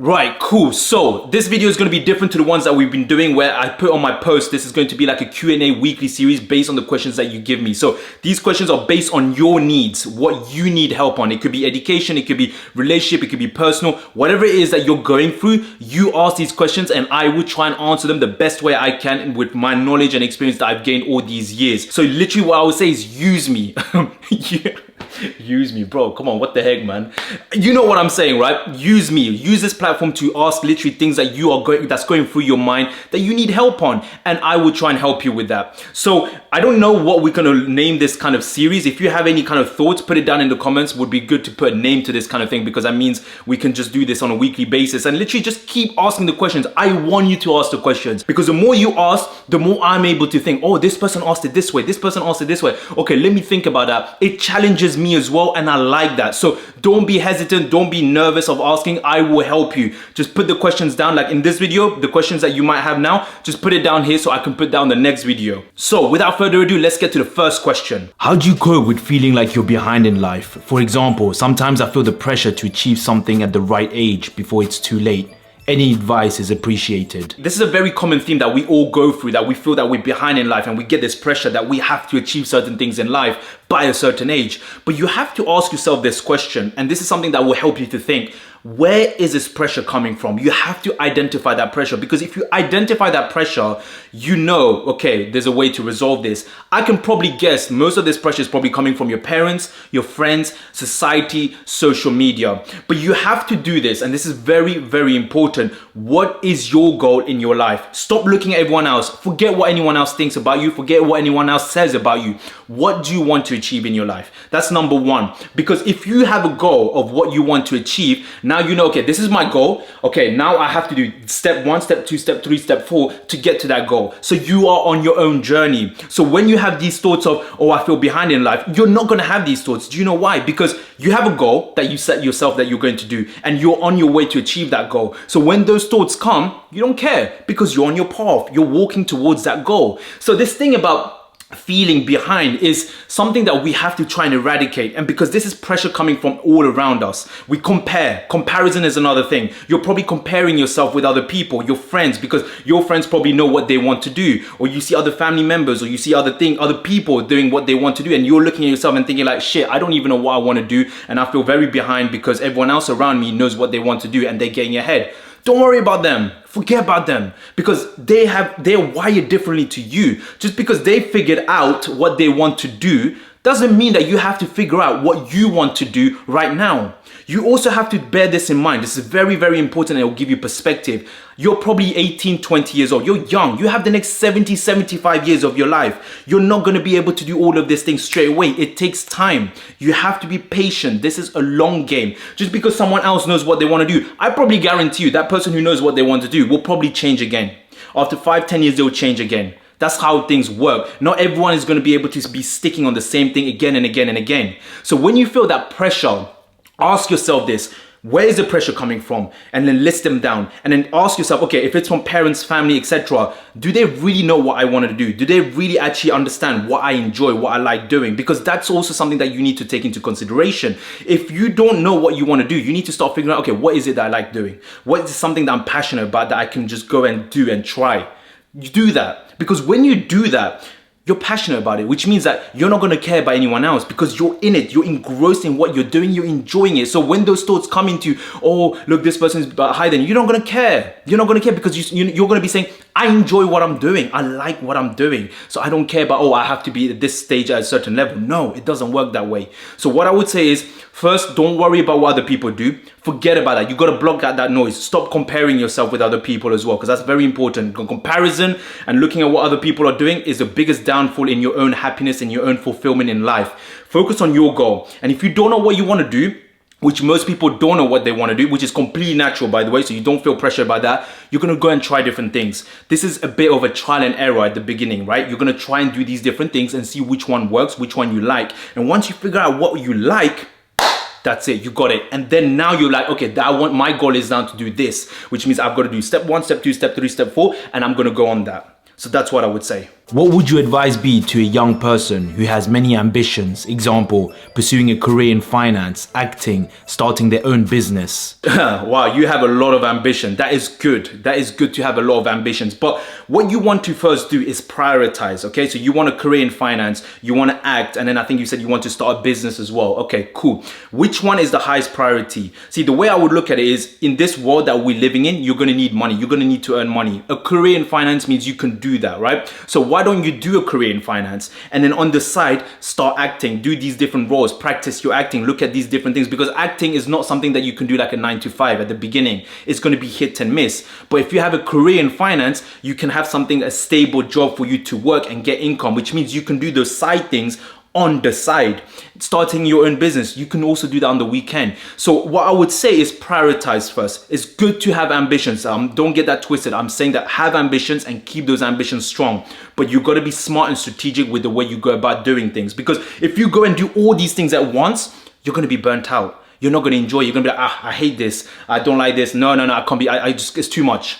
Right, cool. So this video is going to be different to the ones that we've been doing where I put on my post. This is going to be like a Q&A weekly series based on the questions that you give me. So these questions are based on your needs, what you need help on. It could be education, it could be relationship, it could be personal, whatever it is that you're going through, you ask these questions and I will try and answer them the best way I can with my knowledge and experience that I've gained all these years. So literally what I would say is use me. Yeah. Use me, bro. Come on, what the heck, man? You know what I'm saying, right? Use me. Use this platform to ask literally things that that's going through your mind that you need help on, and I will try and help you with that. So I don't know what we're gonna name this kind of series. If you have any kind of thoughts, put it down in the comments. Would be good to put a name to this kind of thing, because that means we can just do this on a weekly basis and literally just keep asking the questions. I want you to ask the questions, because the more you ask, the more I'm able to think, oh, this person asked it this way, this person asked it this way. Okay, let me think about that. It challenges me as well, and I like that. So don't be hesitant, don't be nervous of asking. I will help you. Just put the questions down, like in this video, the questions that you might have now, just put it down here so I can put down the next video. So without further ado, let's get to the first question. How do you cope with feeling like you're behind in life? For example, sometimes I feel the pressure to achieve something at the right age before it's too late. Any advice is appreciated. This is a very common theme that we all go through, that we feel that we're behind in life and we get this pressure that we have to achieve certain things in life by a certain age. But you have to ask yourself this question, and this is something that will help you to think, where is this pressure coming from? You have to identify that pressure, because if you identify that pressure, you know, okay, there's a way to resolve this. I can probably guess most of this pressure is probably coming from your parents, your friends, society, social media. But you have to do this, and this is very, very important. What is your goal in your life? Stop looking at everyone else. Forget what anyone else thinks about you. Forget what anyone else says about you. What do you want to achieve in your life? That's number one. Because if you have a goal of what you want to achieve, now you know, okay, this is my goal. Okay, now I have to do step 1, step 2, step 3, step 4 to get to that goal. So you are on your own journey. So when you have these thoughts of, oh, I feel behind in life, you're not going to have these thoughts. Do you know why? Because you have a goal that you set yourself that you're going to do, and you're on your way to achieve that goal. So when those thoughts come, you don't care, because you're on your path. You're walking towards that goal. So this thing about feeling behind is something that we have to try and eradicate. And because this is pressure coming from all around us, we compare. Comparison is another thing. You're probably comparing yourself with other people, your friends, because your friends probably know what they want to do, or you see other family members, or you see other people doing what they want to do, and you're looking at yourself and thinking like, shit, I don't even know what I want to do, and I feel very behind because everyone else around me knows what they want to do and they're getting ahead. Don't worry about them. Forget about them, because they're wired differently to you. Just because they figured out what they want to do doesn't mean that you have to figure out what you want to do right now. You also have to bear this in mind. This is very, very important, and it will give you perspective. You're probably 18, 20 years old. You're young. You have the next 70, 75 years of your life. You're not going to be able to do all of these things straight away. It takes time. You have to be patient. This is a long game. Just because someone else knows what they want to do, I probably guarantee you that person who knows what they want to do will probably change again. After 5, 10 years, they'll change again. That's how things work. Not everyone is going to be able to be sticking on the same thing again and again and again. So when you feel that pressure, ask yourself this: where is the pressure coming from? And then list them down. And then ask yourself, okay, if it's from parents, family, etc., do they really know what I wanted to do? Do they really actually understand what I enjoy, what I like doing? Because that's also something that you need to take into consideration. If you don't know what you want to do, you need to start figuring out, okay, what is it that I like doing? What is something that I'm passionate about that I can just go and do and try? You do that, because when you do that, you're passionate about it, which means that you're not going to care about anyone else, because you're in it, you're engrossed in what you're doing, you're enjoying it. So when those thoughts come into, oh, look, this person's higher than you, you're not going to care. You're not going to care, because you're going to be saying, I enjoy what I'm doing. I like what I'm doing. So I don't care about, oh, I have to be at this stage at a certain level. No, it doesn't work that way. So what I would say is, first, don't worry about what other people do. Forget about that. You got to block out that noise. Stop comparing yourself with other people as well, because that's very important. Comparison and looking at what other people are doing is the biggest downfall in your own happiness and your own fulfillment in life. Focus on your goal. And if you don't know what you want to do, which most people don't know what they want to do, which is completely natural, by the way, so you don't feel pressured by that, you're going to go and try different things. This is a bit of a trial and error at the beginning, right? You're going to try and do these different things and see which one works, which one you like. And once you figure out what you like, that's it, you got it. And then now you're like, okay, my goal is now to do this, which means I've got to do step 1, step 2, step 3, step 4, and I'm going to go on that. So that's what I would say. What would your advice be to a young person who has many ambitions? Example, pursuing a career in finance, acting, starting their own business. Wow, you have a lot of ambition. That is good. That is good to have a lot of ambitions. But what you want to first do is prioritize, okay? So you want a career in finance, you want to act, and then I think you said you want to start a business as well. Okay, cool. Which one is the highest priority? See, the way I would look at it is, in this world that we're living in, you're going to need money. You're going to need to earn money. A career in finance means you can do that, right? So why don't you do a career in finance and then on the side start acting, do these different roles, practice your acting, look at these different things, because acting is not something that you can do like a 9 to 5 at the beginning. It's going to be hit and miss. But if you have a career in finance, you can have something, a stable job for you to work and get income, which means you can do those side things on the side. Starting your own business, you can also do that on the weekend. So what I would say is prioritize first. It's good to have ambitions. Don't get that twisted. I'm saying that have ambitions and keep those ambitions strong. But you got to be smart and strategic with the way you go about doing things. Because if you go and do all these things at once, you're going to be burnt out. You're not going to enjoy it. You're going to be like, I hate this. I don't like this. No, I can't be. I just, it's too much.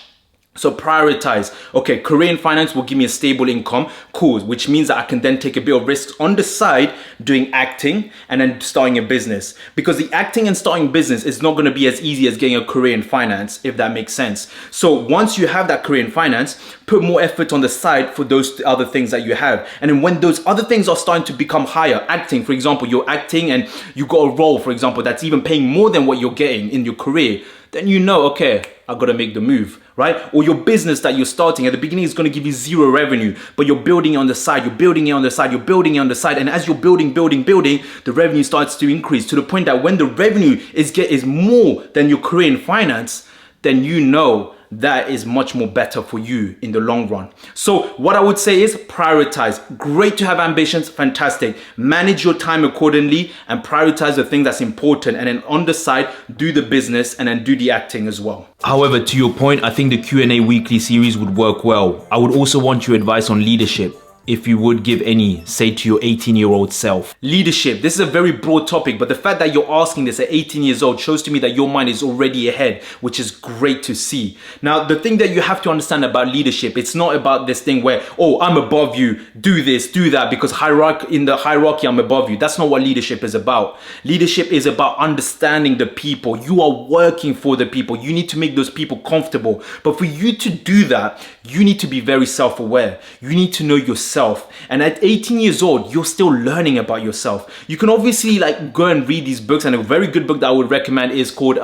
So prioritize. Okay, career in finance will give me a stable income. Cool, which means that I can then take a bit of risks on the side doing acting and then starting a business. Because the acting and starting business is not going to be as easy as getting a career in finance, if that makes sense. So once you have that career in finance, put more effort on the side for those other things that you have. And then when those other things are starting to become higher, acting, for example, you're acting and you got a role, for example, that's even paying more than what you're getting in your career, then you know, okay, I gotta make the move, right? Or your business that you're starting at the beginning is gonna give you zero revenue, but you're building it on the side, you're building it on the side, you're building it on the side, and as you're building, the revenue starts to increase to the point that when the revenue is more than your career in finance, then you know that is much more better for you in the long run. So what I would say is prioritize. Great to have ambitions, fantastic. Manage your time accordingly and prioritize the thing that's important, and then on the side do the business and then do the acting as well. However, to your point, I think the Q&A weekly series would work well. I would also want your advice on leadership. If you would give any, say to your 18-year-old self. Leadership, this is a very broad topic, but the fact that you're asking this at 18 years old shows to me that your mind is already ahead, which is great to see. Now, the thing that you have to understand about leadership, it's not about this thing where, oh, I'm above you, do this, do that, because in the hierarchy, I'm above you. That's not what leadership is about. Leadership is about understanding the people. You are working for the people. You need to make those people comfortable. But for you to do that, you need to be very self-aware. You need to know yourself. And at 18 years old, you're still learning about yourself. You can obviously go and read these books, and a very good book that I would recommend is called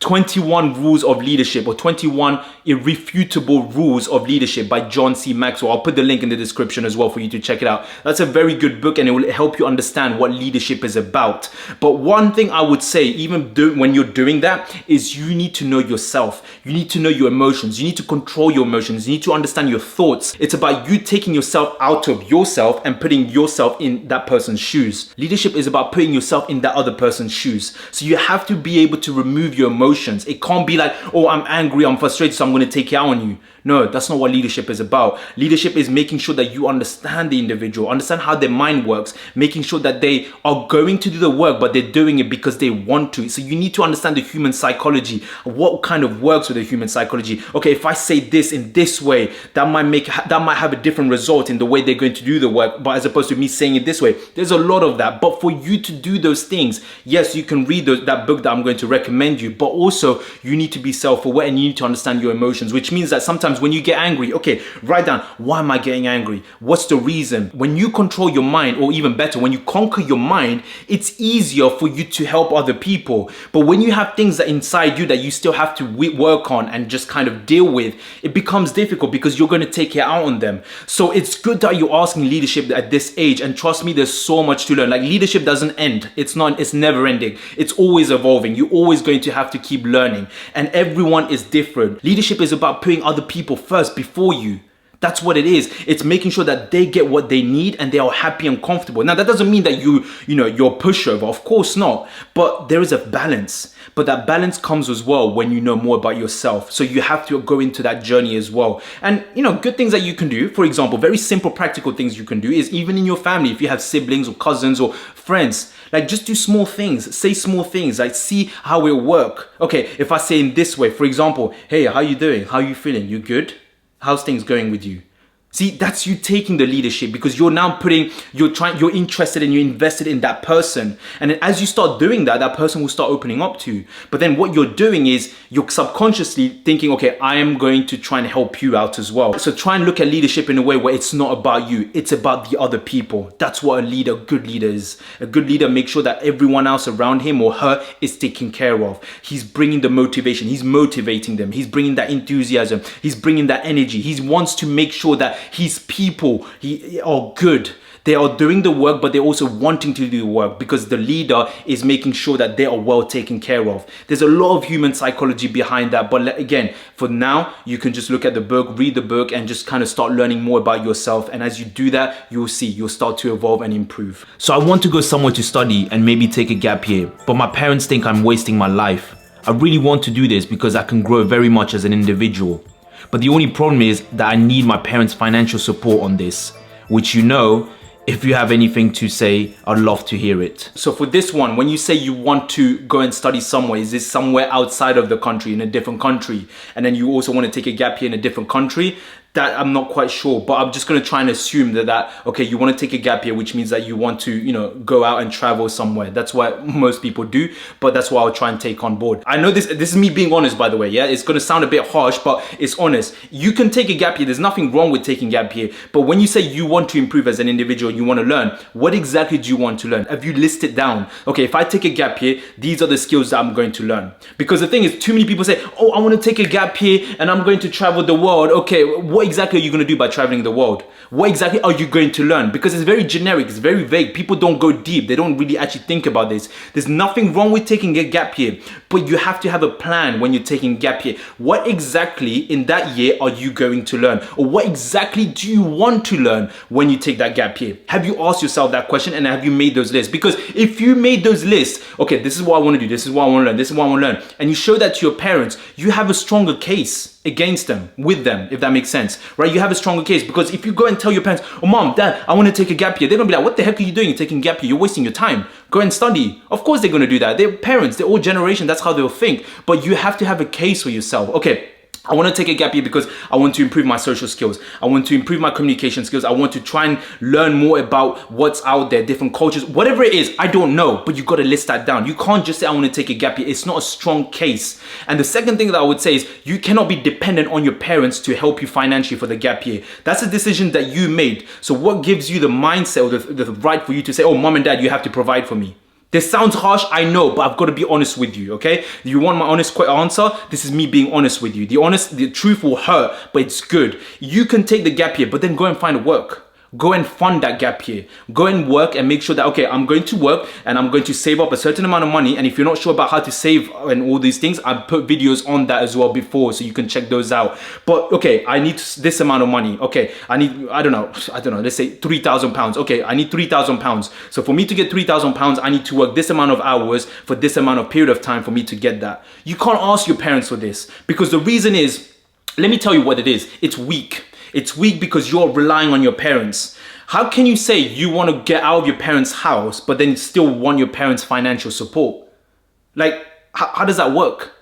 21 Rules of Leadership, or 21 Irrefutable Rules of Leadership by John C. Maxwell. I'll put the link in the description as well for you to check it out. That's a very good book, and it will help you understand what leadership is about. But one thing I would say, even when you're doing that, is you need to know yourself. You need to know your emotions. You need to control your emotions. You need to understand your thoughts. It's about you taking yourself out of yourself and putting yourself in that person's shoes. Leadership is about putting yourself in that other person's shoes. So you have to be able to remove your emotions. It can't be like, oh, I'm angry, I'm frustrated, so I'm going to take it out on you. No, that's not what leadership is about. Leadership is making sure that you understand the individual, understand how their mind works, making sure that they are going to do the work, but they're doing it because they want to. So you need to understand the human psychology, what kind of works with the human psychology. Okay, if I say this in this way, that might have a different result in the way they're going to do the work, but as opposed to me saying it this way. There's a lot of that. But for you to do those things, yes, you can read that book that I'm going to recommend you, but also you need to be self-aware and you need to understand your emotions, which means that sometimes when you get angry, okay, write down, why am I getting angry? What's the reason? When you control your mind, or even better, when you conquer your mind, it's easier for you to help other people. But when you have things that inside you that you still have to work on and just kind of deal with, it becomes difficult because you're going to take it out on them. So it's good that you're asking leadership at this age, and trust me, there's so much to learn. Like, leadership doesn't end. It's never ending. It's always evolving. You're always going to have to keep learning, and everyone is different. Leadership is about putting other people first before you. That's what it is. It's making sure that they get what they need and they are happy and comfortable. Now, that doesn't mean that you're pushover. Of course not. But there is a balance. But that balance comes as well when you know more about yourself. So you have to go into that journey as well. And, good things that you can do, for example, very simple practical things you can do is even in your family, if you have siblings or cousins or friends, like, just do small things, say small things, like see how it work. Okay, if I say in this way, for example, hey, how you doing? How you feeling? You good? How's things going with you? See, that's you taking the leadership, because you're now you're interested and you're invested in that person. And then as you start doing that, that person will start opening up to you. But then what you're doing is you're subconsciously thinking, okay, I am going to try and help you out as well. So try and look at leadership in a way where it's not about you, it's about the other people. That's what a good leader is. A good leader makes sure that everyone else around him or her is taken care of. He's bringing the motivation, he's motivating them, he's bringing that enthusiasm, he's bringing that energy. He wants to make sure that his people are good. They are doing the work, but they're also wanting to do the work, because the leader is making sure that they are well taken care of. There's a lot of human psychology behind that. But again, for now, you can just look at the book, read the book, and just kind of start learning more about yourself. And as you do that, you'll see, you'll start to evolve and improve. So I want to go somewhere to study and maybe take a gap year, but my parents think I'm wasting my life. I really want to do this because I can grow very much as an individual. But the only problem is that I need my parents' financial support on this, which, you know, if you have anything to say, I'd love to hear it. So for this one, when you say you want to go and study somewhere, is this somewhere outside of the country, in a different country? And then you also want to take a gap year in a different country? That I'm not quite sure, but I'm just going to try and assume that okay, you want to take a gap year, which means that you want to, you know, go out and travel somewhere. That's what most people do, but that's what I'll try and take on board. I know this is me being honest, by the way. Yeah, it's going to sound a bit harsh, but it's honest. You can take a gap year. There's nothing wrong with taking gap year, but when you say you want to improve as an individual, you want to learn, what exactly do you want to learn? Have you listed down, okay, if I take a gap year, these are the skills that I'm going to learn? Because the thing is, too many people say, oh, I want to take a gap year and I'm going to travel the world. Okay, what exactly are you going to do by traveling the world? What exactly are you going to learn? Because it's very generic, it's very vague. People don't go deep. They don't really actually think about this. There's nothing wrong with taking a gap year, but you have to have a plan when you're taking gap year. What exactly in that year are you going to learn? Or what exactly do you want to learn when you take that gap year? Have you asked yourself that question, and have you made those lists? Because if you made those lists, okay, this is what I want to do, this is what I want to learn, this is what I want to learn, and you show that to your parents, you have a stronger case against them, with them, if that makes sense, right? You have a stronger case, because if you go and tell your parents, oh mom, dad, I want to take a gap year, they're gonna be like, what the heck are you doing? You're taking a gap year, you're wasting your time, go and study. Of course they're gonna do that. They're parents, they're old generation, that's how they'll think. But you have to have a case for yourself. Okay, I want to take a gap year because I want to improve my social skills. I want to improve my communication skills. I want to try and learn more about what's out there, different cultures, whatever it is, I don't know, but you got to list that down. You can't just say, I want to take a gap year. It's not a strong case. And the second thing that I would say is you cannot be dependent on your parents to help you financially for the gap year. That's a decision that you made. So what gives you the mindset or the right for you to say, oh, mom and dad, you have to provide for me? This sounds harsh, I know, but I've got to be honest with you, okay? You want my honest answer? This is me being honest with you. The truth will hurt, but it's good. You can take the gap year, but then go and find work. Go and fund that gap year. Go and work and make sure that, okay, I'm going to work and I'm going to save up a certain amount of money. And if you're not sure about how to save and all these things, I've put videos on that as well before, so you can check those out. But okay, I need this amount of money. Okay, I need, I don't know, let's say £3,000. Okay, I need £3,000. So for me to get £3,000, I need to work this amount of hours for this amount of period of time for me to get that. You can't ask your parents for this, because the reason is, let me tell you what it is. It's weak. It's weak because you're relying on your parents. How can you say you want to get out of your parents' house, but then still want your parents' financial support? Like, how does that work?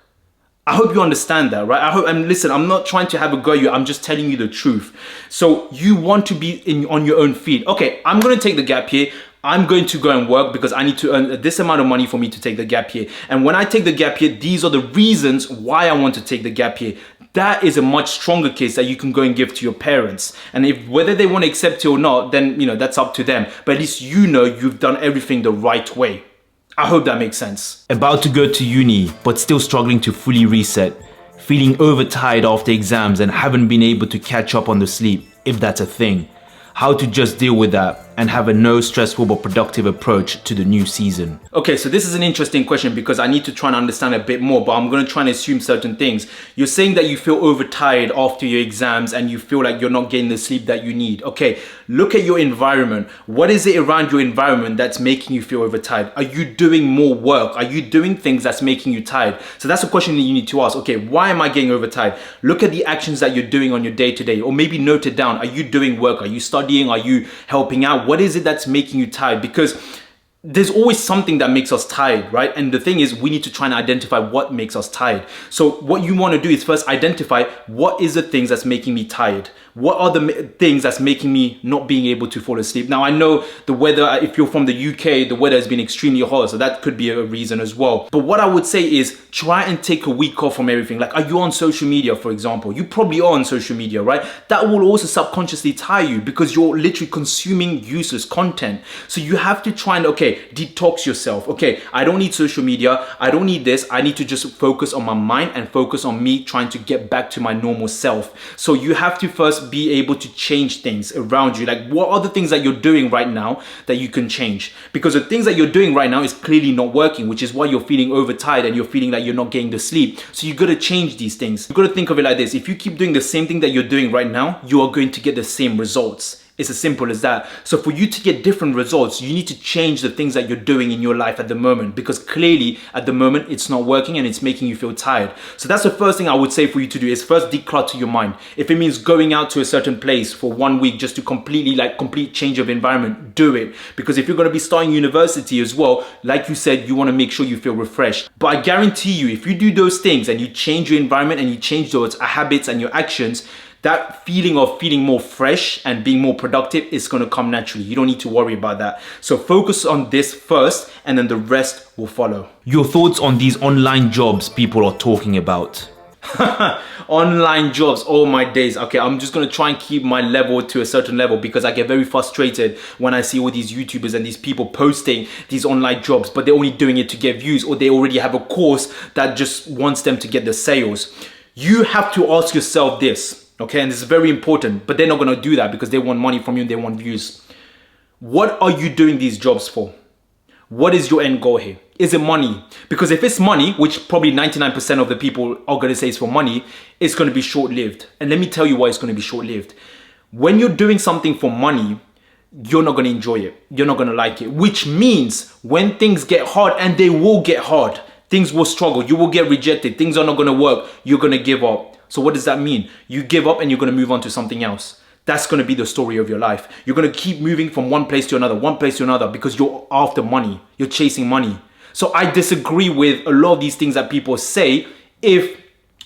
I hope you understand that, right? And listen, I'm not trying to have a go at you. I'm just telling you the truth. So you want to be on your own feet. Okay, I'm going to take the gap year. I'm going to go and work because I need to earn this amount of money for me to take the gap year. And when I take the gap year, these are the reasons why I want to take the gap year. That is a much stronger case that you can go and give to your parents. And if whether they want to accept it or not, then, you know, that's up to them. But at least you know you've done everything the right way. I hope that makes sense. About to go to uni, but still struggling to fully reset. Feeling overtired after exams and haven't been able to catch up on the sleep, if that's a thing. How to just deal with that and have a no stressful but productive approach to the new season. Okay, so this is an interesting question because I need to try and understand a bit more, but I'm going to try and assume certain things. You're saying that you feel overtired after your exams and you feel like you're not getting the sleep that you need. Okay, look at your environment. What is it around your environment that's making you feel overtired? Are you doing more work? Are you doing things that's making you tired? So that's a question that you need to ask. Okay, why am I getting overtired? Look at the actions that you're doing on your day-to-day, or maybe note it down. Are you doing work? Are you studying? Are you helping out? What is it that's making you tired? Because there's always something that makes us tired, right? And the thing is, we need to try and identify what makes us tired. So what you want to do is first identify what is the things that's making me tired. What are the things that's making me not being able to fall asleep? Now, I know the weather, if you're from the UK, the weather has been extremely hot, so that could be a reason as well. But what I would say is try and take a week off from everything. Like, are you on social media, for example? You probably are on social media, right? That will also subconsciously tire you because you're literally consuming useless content. So you have to try and, okay, detox yourself. Okay, I don't need social media. I don't need this. I need to just focus on my mind and focus on me trying to get back to my normal self. So you have to first be able to change things around you. Like, what are the things that you're doing right now that you can change? Because the things that you're doing right now is clearly not working, which is why you're feeling overtired and you're feeling like you're not getting the sleep. So you got to change these things. You got to think of it like this. If you keep doing the same thing that you're doing right now, you are going to get the same results. It's as simple as that. So for you to get different results, you need to change the things that you're doing in your life at the moment, because clearly at the moment it's not working and it's making you feel tired. So that's the first thing I would say for you to do is first declutter your mind. If it means going out to a certain place for 1 week just to complete change of environment, do it. Because if you're going to be starting university as well, like you said, you want to make sure you feel refreshed. But I guarantee you, if you do those things and you change your environment and you change those habits and your actions, that feeling of feeling more fresh and being more productive is going to come naturally. You don't need to worry about that. So focus on this first and then the rest will follow. Your thoughts on these online jobs people are talking about? Online jobs, oh my days. Okay, I'm just going to try and keep my level to a certain level because I get very frustrated when I see all these YouTubers and these people posting these online jobs, but they're only doing it to get views, or they already have a course that just wants them to get the sales. You have to ask yourself this. Okay, and this is very important, but they're not going to do that because they want money from you and they want views. What are you doing these jobs for? What is your end goal here? Is it money? Because if it's money, which probably 99% of the people are going to say it's for money, it's going to be short-lived. And let me tell you why it's going to be short-lived. When you're doing something for money, you're not going to enjoy it. You're not going to like it, which means when things get hard, and they will get hard, things will struggle, you will get rejected, things are not going to work, you're going to give up. So what does that mean? You give up and you're going to move on to something else. That's going to be the story of your life. You're going to keep moving from one place to another because you're after money. You're chasing money. So I disagree with a lot of these things that people say if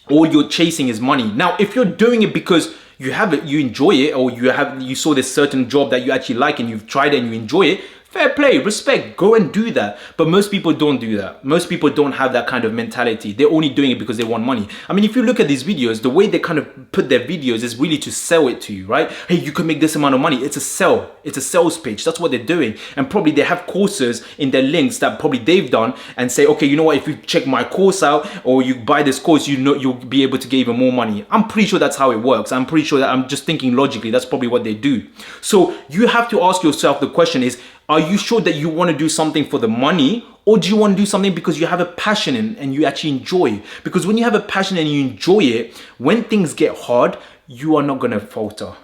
all you're chasing is money. Now, if you're doing it because you have it, you enjoy it, or you saw this certain job that you actually like and you've tried it and you enjoy it, fair play, respect, go and do that. But most people don't do that. Most people don't have that kind of mentality. They're only doing it because they want money. I mean, if you look at these videos, the way they kind of put their videos is really to sell it to you, right? Hey, you can make this amount of money. It's a sell. It's a sales pitch. That's what they're doing. And probably they have courses in their links that probably they've done and say, okay, you know what? If you check my course out or you buy this course, you know, you'll be able to get even more money. I'm pretty sure that's how it works. I'm pretty sure that I'm just thinking logically. That's probably what they do. So you have to ask yourself, the question is, are you sure that you want to do something for the money, or do you want to do something because you have a passion and you actually enjoy? Because when you have a passion and you enjoy it, when things get hard, you are not going to falter.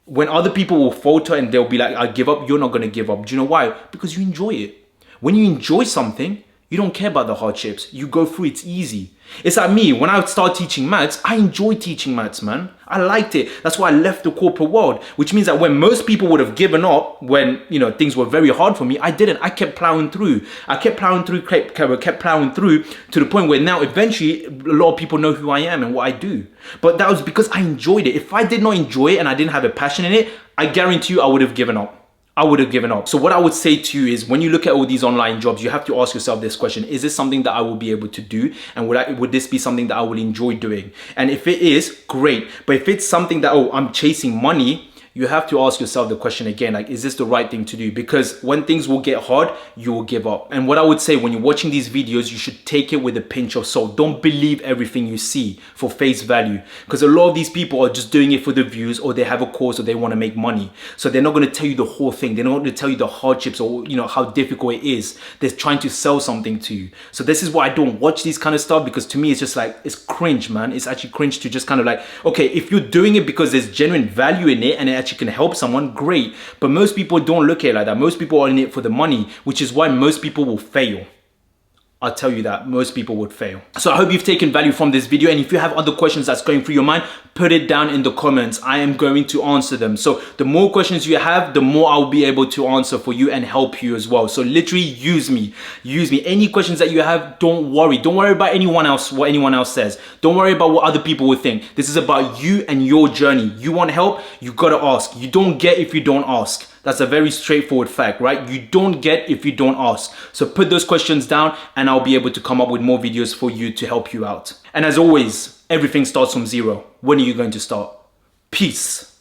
When other people will falter and they'll be like, I give up, you're not going to give up. Do you know why? Because you enjoy it. When you enjoy something, you don't care about the hardships. You go through, it's easy. It's like me, when I started teaching maths, I enjoyed teaching maths, man. I liked it. That's why I left the corporate world, which means that when most people would have given up, when, you know, things were very hard for me, I didn't. I kept plowing through. I kept plowing through to the point where now eventually a lot of people know who I am and what I do. But that was because I enjoyed it. If I did not enjoy it and I didn't have a passion in it, I guarantee you I would have given up. So what I would say to you is, when you look at all these online jobs, you have to ask yourself this question: is this something that I will be able to do? And would this be something that I will enjoy doing? And if it is, great. But if it's something that, oh, I'm chasing money, you have to ask yourself the question again, like, is this the right thing to do? Because when things will get hard, you will give up. And what I would say, when you're watching these videos, you should take it with a pinch of salt. Don't believe everything you see for face value, because a lot of these people are just doing it for the views, or they have a course, or they want to make money. So they're not going to tell you the whole thing. They're not going to tell you the hardships, or, you know, how difficult it is. They're trying to sell something to you. So this is why I don't watch these kind of stuff, because to me, it's just like, it's cringe, man. It's actually cringe to just kind of like, okay, if you're doing it because there's genuine value in it and it actually can help someone, great. But most people don't look at it like that. Most people are in it for the money, which is why most people will fail. I'll tell you that most people would fail. So I hope you've taken value from this video, and if you have other questions that's going through your mind, put it down in the comments. I am going to answer them. So the more questions you have, the more I'll be able to answer for you and help you as well. So literally use me. Any questions that you have, don't worry. Don't worry about anyone else, what anyone else says. Don't worry about what other people would think. This is about you and your journey. You want help, you gotta ask. You don't get if you don't ask. That's a very straightforward fact, right? You don't get if you don't ask. So put those questions down and I'll be able to come up with more videos for you to help you out. And as always, everything starts from zero. When are you going to start? Peace.